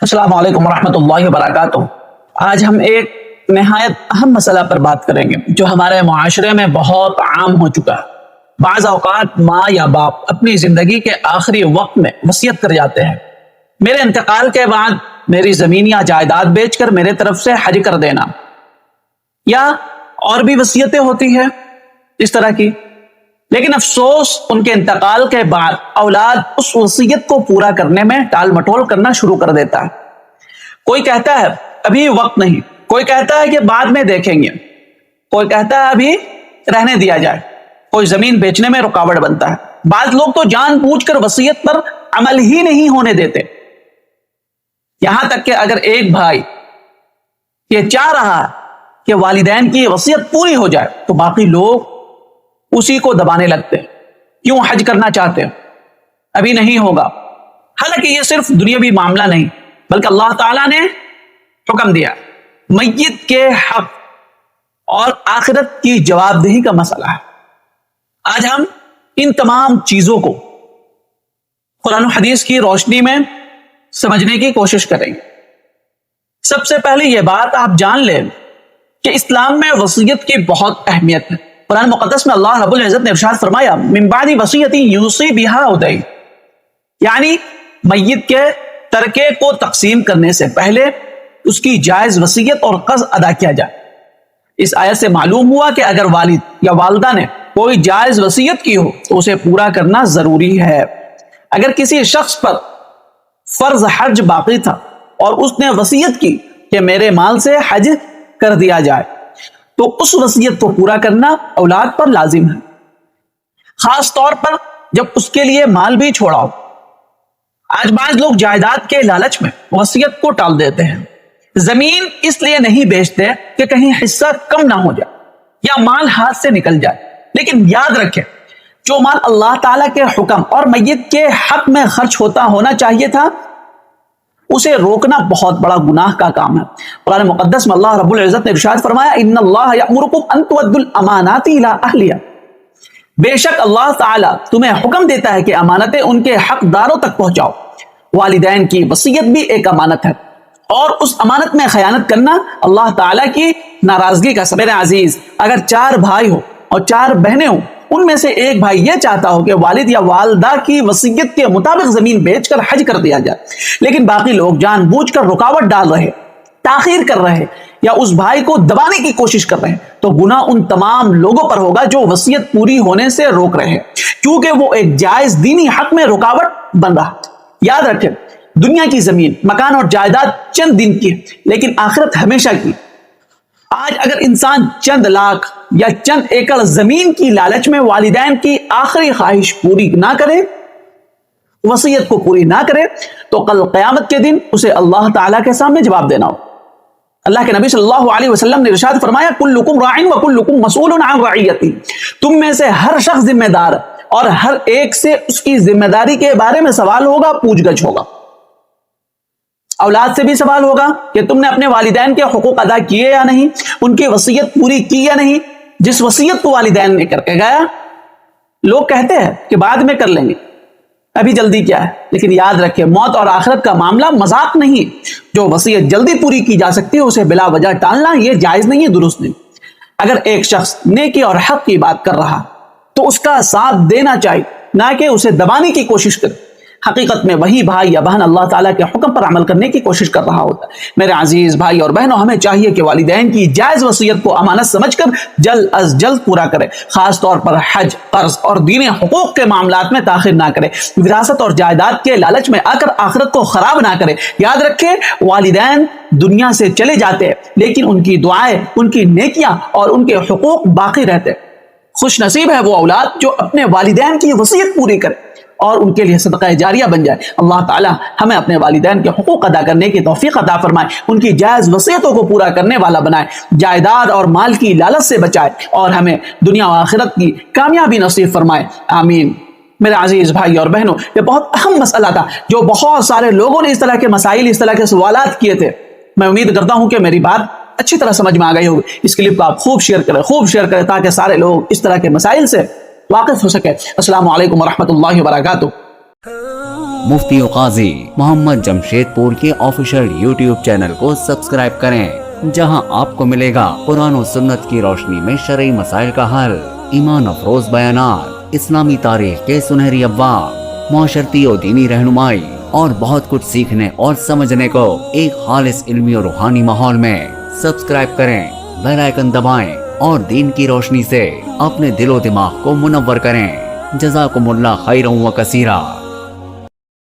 السلام علیکم ورحمۃ اللہ وبرکاتہ۔ آج ہم ایک نہایت اہم مسئلہ پر بات کریں گے جو ہمارے معاشرے میں بہت عام ہو چکا ہے۔ بعض اوقات ماں یا باپ اپنی زندگی کے آخری وقت میں وصیت کر جاتے ہیں، میرے انتقال کے بعد میری زمین یا جائیداد بیچ کر میرے طرف سے حج کر دینا، یا اور بھی وصیتیں ہوتی ہیں اس طرح کی۔ لیکن افسوس، ان کے انتقال کے بعد اولاد اس وصیت کو پورا کرنے میں ٹال مٹول کرنا شروع کر دیتا ہے۔ کوئی کہتا ہے ابھی وقت نہیں، کوئی کہتا ہے کہ بعد میں دیکھیں گے، کوئی کہتا ہے ابھی رہنے دیا جائے، کوئی زمین بیچنے میں رکاوٹ بنتا ہے۔ بعض لوگ تو جان بوجھ کر وصیت پر عمل ہی نہیں ہونے دیتے، یہاں تک کہ اگر ایک بھائی یہ چاہ رہا ہے کہ والدین کی وصیت پوری ہو جائے تو باقی لوگ اسی کو دبانے لگتے ہیں، کیوں حج کرنا چاہتے ہیں، ابھی نہیں ہوگا۔ حالانکہ یہ صرف دنیاوی معاملہ نہیں بلکہ اللہ تعالیٰ نے حکم دیا میت کے حق اور آخرت کی جواب دہی کا مسئلہ ہے۔ آج ہم ان تمام چیزوں کو قرآن و حدیث کی روشنی میں سمجھنے کی کوشش کریں گے۔ سب سے پہلے یہ بات آپ جان لیں کہ اسلام میں وصیت کی بہت اہمیت ہے۔ قرآن مقدس میں اللہ رب العزت نے ارشاد فرمایا من بعد وصیت یوصی بہا او دین، یعنی میت کے ترکے کو تقسیم کرنے سے پہلے اس کی جائز وصیت اور قرض ادا کیا جائے۔ اس آیت سے معلوم ہوا کہ اگر والد یا والدہ نے کوئی جائز وصیت کی ہو تو اسے پورا کرنا ضروری ہے۔ اگر کسی شخص پر فرض حج باقی تھا اور اس نے وصیت کی کہ میرے مال سے حج کر دیا جائے تو اس وصیت کو پورا کرنا اولاد پر لازم ہے، خاص طور پر جب اس کے لیے مال بھی چھوڑا ہو۔ آج بعض لوگ جائیداد کے لالچ میں وصیت کو ٹال دیتے ہیں، زمین اس لیے نہیں بیچتے کہ کہیں حصہ کم نہ ہو جائے یا مال ہاتھ سے نکل جائے۔ لیکن یاد رکھیں، جو مال اللہ تعالیٰ کے حکم اور میت کے حق میں خرچ ہونا چاہیے تھا، اسے روکنا بہت بڑا گناہ کا کام ہے۔ قرآن مقدس میں اللہ رب العزت نے ارشاد فرمایا ان اللہ یأمرکم ان تؤدوا الامانات الی اہلہا، بے شک اللہ تعالیٰ تمہیں حکم دیتا ہے کہ امانتیں ان کے حقداروں تک پہنچاؤ۔ والدین کی وصیت بھی ایک امانت ہے، اور اس امانت میں خیانت کرنا اللہ تعالیٰ کی ناراضگی کا سبب۔ میرے عزیز، اگر 4 بھائی ہو اور 4 بہنیں ہوں، ان میں سے ایک بھائی یہ چاہتا ہو کہ والد یا والدہ کی وصیت کے مطابق زمین بیچ کر حج کر دیا جائے، لیکن باقی لوگ جان بوجھ کر رکاوٹ ڈال رہے، تاخیر کر رہے یا اس بھائی کو دبانے کی کوشش کر رہے ہیں، تو گناہ ان تمام لوگوں پر ہوگا جو وصیت پوری ہونے سے روک رہے ہیں، کیونکہ وہ ایک جائز دینی حق میں رکاوٹ بن رہا۔ یاد رکھیں، دنیا کی زمین، مکان اور جائیداد چند دن کی ہے، لیکن آخرت ہمیشہ کی۔ آج اگر انسان چند لاکھ یا چند ایکڑ زمین کی لالچ میں والدین کی آخری خواہش پوری نہ کرے، وصیت کو پوری نہ کرے، تو کل قیامت کے دن اسے اللہ تعالیٰ کے سامنے جواب دینا ہو۔ اللہ کے نبی صلی اللہ علیہ وسلم نے ارشاد فرمایا کلکم راع وکلکم مسئول عن رعیتہ، تم میں سے ہر شخص ذمہ دار اور ہر ایک سے اس کی ذمہ داری کے بارے میں سوال ہوگا، پوچھ گچھ ہوگا۔ اولاد سے بھی سوال ہوگا کہ تم نے اپنے والدین کے حقوق ادا کیے یا نہیں، ان کی وصیت پوری کی یا نہیں۔ جس وصیت کو والدین نے کر کے گیا، لوگ کہتے ہیں کہ بعد میں کر لیں گے، ابھی جلدی کیا ہے، لیکن یاد رکھیں موت اور آخرت کا معاملہ مذاق نہیں۔ جو وصیت جلدی پوری کی جا سکتی ہے اسے بلا وجہ ٹالنا یہ جائز نہیں، درست نہیں۔ اگر ایک شخص نیکی اور حق کی بات کر رہا تو اس کا ساتھ دینا چاہیے، نہ کہ اسے دبانے کی کوشش کرے۔ حقیقت میں وہی بھائی یا بہن اللہ تعالیٰ کے حکم پر عمل کرنے کی کوشش کر رہا ہوتا ہے۔ میرے عزیز بھائی اور بہنوں، ہمیں چاہیے کہ والدین کی جائز وصیت کو امانت سمجھ کر جلد از جلد پورا کرے، خاص طور پر حج، قرض اور دینی حقوق کے معاملات میں تاخیر نہ کرے، وراثت اور جائیداد کے لالچ میں آ کر آخرت کو خراب نہ کرے۔ یاد رکھیں، والدین دنیا سے چلے جاتے ہیں لیکن ان کی دعائیں، ان کی نیکیاں اور ان کے حقوق باقی رہتے۔ خوش نصیب ہے وہ اولاد جو اپنے والدین کی وصیت پوری کرے اور ان کے لیے صدقہ جاریہ بن جائے۔ اللہ تعالیٰ ہمیں اپنے والدین کے حقوق ادا کرنے کی توفیق عطا فرمائے، ان کی جائز وصیتوں کو پورا کرنے والا بنائے، جائیداد اور مال کی لالچ سے بچائے اور ہمیں دنیا و آخرت کی کامیابی نصیب فرمائے، آمین۔ میرے عزیز بھائی اور بہنوں، یہ بہت اہم مسئلہ تھا جو بہت سارے لوگوں نے اس طرح کے مسائل، اس طرح کے سوالات کیے تھے۔ میں امید کرتا ہوں کہ میری بات اچھی طرح سمجھ میں آ گئی ہوگی۔ اس کلپ کو آپ خوب شیئر کریں تاکہ سارے لوگ اس طرح کے مسائل سے واقف ہو سکے۔ السلام علیکم ورحمۃ اللہ وبرکاتہ۔ مفتی و قاضی محمد جمشید پور کے آفیشیل یوٹیوب چینل کو سبسکرائب کریں، جہاں آپ کو ملے گا قرآن و سنت کی روشنی میں شرعی مسائل کا حل، ایمان افروز بیانات، اسلامی تاریخ کے سنہری ابواب، معاشرتی و دینی رہنمائی اور بہت کچھ سیکھنے اور سمجھنے کو ایک خالص علمی اور روحانی ماحول میں۔ سبسکرائب کریں، بیل آئیکن دبائیں اور دین کی روشنی سے اپنے دل و دماغ کو منور کریں۔ جزاکم اللہ خیرا و کثیرا۔